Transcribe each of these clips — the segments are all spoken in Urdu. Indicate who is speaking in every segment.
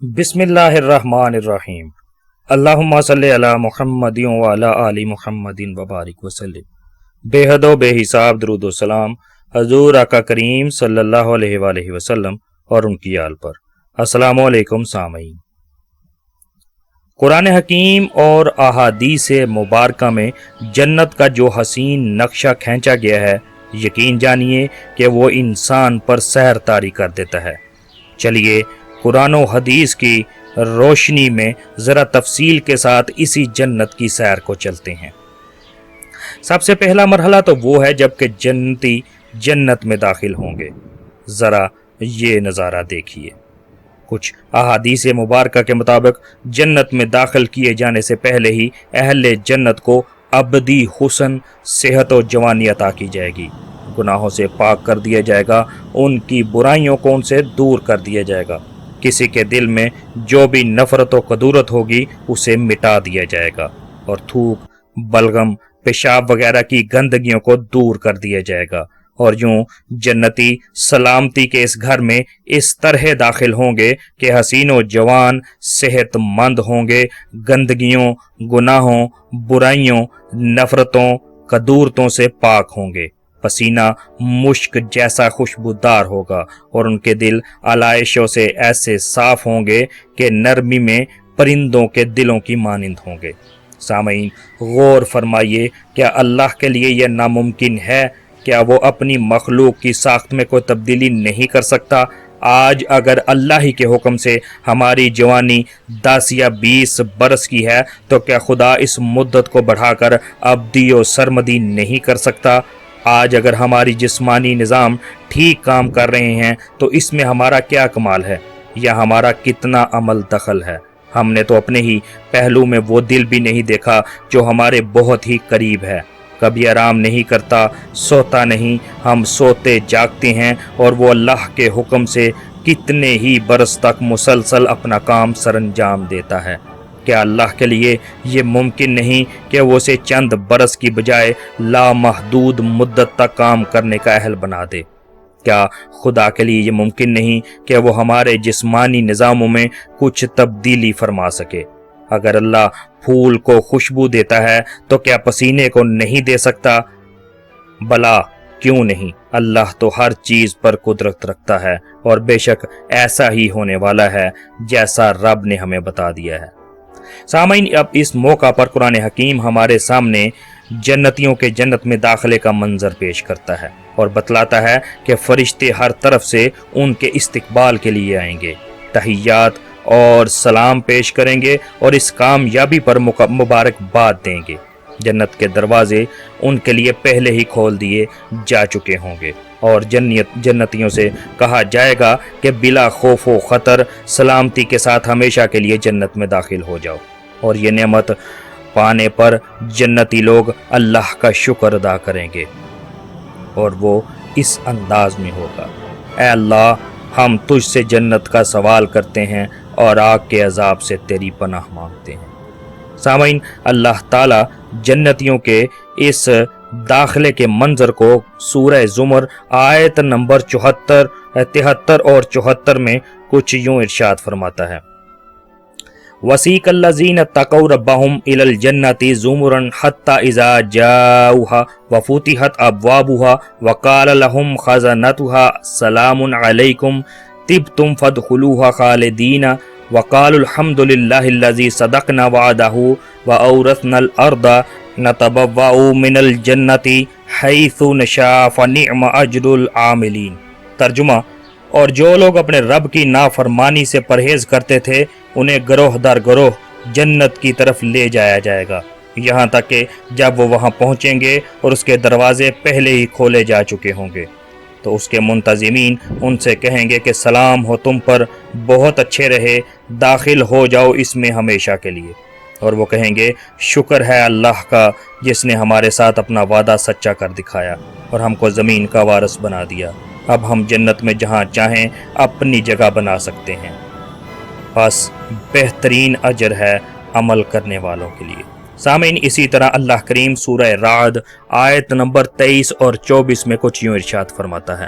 Speaker 1: بسم اللہ الرحمن الرحیم۔ اللہم صلی علی محمد وعلی آل محمد وبارک وسلم۔ بے حد و بے حساب درود و سلام حضور آقا کریم صلی اللہ علیہ وآلہ وسلم اور ان کی آل پر۔ السلام علیکم سامعین۔ قرآن حکیم اور احادیث مبارکہ میں جنت کا جو حسین نقشہ کھینچا گیا ہے، یقین جانیے کہ وہ انسان پر سحر طاری کر دیتا ہے۔ چلیے قرآن و حدیث کی روشنی میں ذرا تفصیل کے ساتھ اسی جنت کی سیر کو چلتے ہیں۔ سب سے پہلا مرحلہ تو وہ ہے جب کہ جنتی جنت میں داخل ہوں گے۔ ذرا یہ نظارہ دیکھیے۔ کچھ احادیث مبارکہ کے مطابق جنت میں داخل کیے جانے سے پہلے ہی اہل جنت کو ابدی حسن، صحت و جوانی عطا کی جائے گی، گناہوں سے پاک کر دیا جائے گا، ان کی برائیوں کو ان سے دور کر دیا جائے گا، کسی کے دل میں جو بھی نفرت و کدورت ہوگی اسے مٹا دیا جائے گا، اور تھوک، بلغم، پیشاب وغیرہ کی گندگیوں کو دور کر دیا جائے گا، اور یوں جنتی سلامتی کے اس گھر میں اس طرح داخل ہوں گے کہ حسین و جوان، صحت مند ہوں گے، گندگیوں، گناہوں، برائیوں، نفرتوں، کدورتوں سے پاک ہوں گے، پسینہ مشک جیسا خوشبودار ہوگا، اور ان کے دل علائشوں سے ایسے صاف ہوں گے کہ نرمی میں پرندوں کے دلوں کی مانند ہوں گے۔ سامعین، غور فرمائیے، کیا اللہ کے لیے یہ ناممکن ہے؟ کیا وہ اپنی مخلوق کی ساخت میں کوئی تبدیلی نہیں کر سکتا؟ آج اگر اللہ ہی کے حکم سے ہماری جوانی 10 یا 20 برس کی ہے تو کیا خدا اس مدت کو بڑھا کر ابدی و سرمدی نہیں کر سکتا؟ آج اگر ہماری جسمانی نظام ٹھیک کام کر رہے ہیں تو اس میں ہمارا کیا کمال ہے، یا ہمارا کتنا عمل دخل ہے؟ ہم نے تو اپنے ہی پہلو میں وہ دل بھی نہیں دیکھا جو ہمارے بہت ہی قریب ہے، کبھی آرام نہیں کرتا، سوتا نہیں، ہم سوتے جاگتے ہیں، اور وہ اللہ کے حکم سے کتنے ہی برس تک مسلسل اپنا کام سر انجام دیتا ہے۔ کیا اللہ کے لیے یہ ممکن نہیں کہ وہ اسے چند برس کی بجائے لامحدود مدت تک کام کرنے کا اہل بنا دے؟ کیا خدا کے لیے یہ ممکن نہیں کہ وہ ہمارے جسمانی نظاموں میں کچھ تبدیلی فرما سکے؟ اگر اللہ پھول کو خوشبو دیتا ہے تو کیا پسینے کو نہیں دے سکتا؟ بلا کیوں نہیں، اللہ تو ہر چیز پر قدرت رکھتا ہے، اور بے شک ایسا ہی ہونے والا ہے جیسا رب نے ہمیں بتا دیا ہے۔ سامعین، اب اس موقع پر قرآن حکیم ہمارے سامنے جنتیوں کے جنت میں داخلے کا منظر پیش کرتا ہے اور بتلاتا ہے کہ فرشتے ہر طرف سے ان کے استقبال کے لیے آئیں گے، تحیات اور سلام پیش کریں گے اور اس کامیابی پر مبارکباد دیں گے۔ جنت کے دروازے ان کے لیے پہلے ہی کھول دیے جا چکے ہوں گے، اور جنتیوں سے کہا جائے گا کہ بلا خوف و خطر سلامتی کے ساتھ ہمیشہ کے لیے جنت میں داخل ہو جاؤ، اور یہ نعمت پانے پر جنتی لوگ اللہ کا شکر ادا کریں گے، اور وہ اس انداز میں ہوگا: اے اللہ، ہم تجھ سے جنت کا سوال کرتے ہیں اور آگ کے عذاب سے تیری پناہ مانگتے ہیں۔ سامعین، اللہ تعالیٰ جنتیوں کے اس داخلے کے منظر کو سورہ زمر آیت نمبر 73 اور 74 میں کچھ یوں ارشاد فرماتا ہے: وَسِيقَ الَّذِينَ اتَّقَوْا رَبَّهُمْ إِلَى الْجَنَّةِ زُمُرًا حَتَّى إِذَا جَاءُوهَا وَفُتِحَتْ أَبْوَابُهَا وَقَالَ لَهُمْ خَزَنَتُهَا سَلَامٌ عَلَيْكُمْ طِبْتُمْ فَادْخُلُوهَا خَالِدِينَ وَقَالُوا الْحَمْدُ لِلَّهِ الَّذِي صَدَقَنَا وَعْدَهُ وَأَوْرَثْنَا الْأَرْضَ نَتَبَوَّأُ مِنَ الْجَنَّةِ حَيْثُ نَشَاءُ فَنِعْمَ أَجْرُ الْعَامِلِينَ۔ ترجمہ: اور جو لوگ اپنے رب کی نافرمانی سے پرہیز کرتے تھے انہیں گروہ در گروہ جنت کی طرف لے جایا جائے گا، یہاں تک کہ جب وہ وہاں پہنچیں گے اور اس کے دروازے پہلے ہی کھولے جا چکے ہوں گے تو اس کے منتظمین ان سے کہیں گے کہ سلام ہو تم پر، بہت اچھے رہے، داخل ہو جاؤ اس میں ہمیشہ کے لیے۔ اور وہ کہیں گے شکر ہے اللہ کا جس نے ہمارے ساتھ اپنا وعدہ سچا کر دکھایا اور ہم کو زمین کا وارث بنا دیا، اب ہم جنت میں جہاں چاہیں اپنی جگہ بنا سکتے ہیں۔ بس بہترین اجر ہے عمل کرنے والوں کے لیے۔ سامعین، اسی طرح اللہ کریم سورہ رعد آیت نمبر 23 اور 24 میں کچھ یوں ارشاد فرماتا ہے: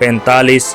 Speaker 1: 45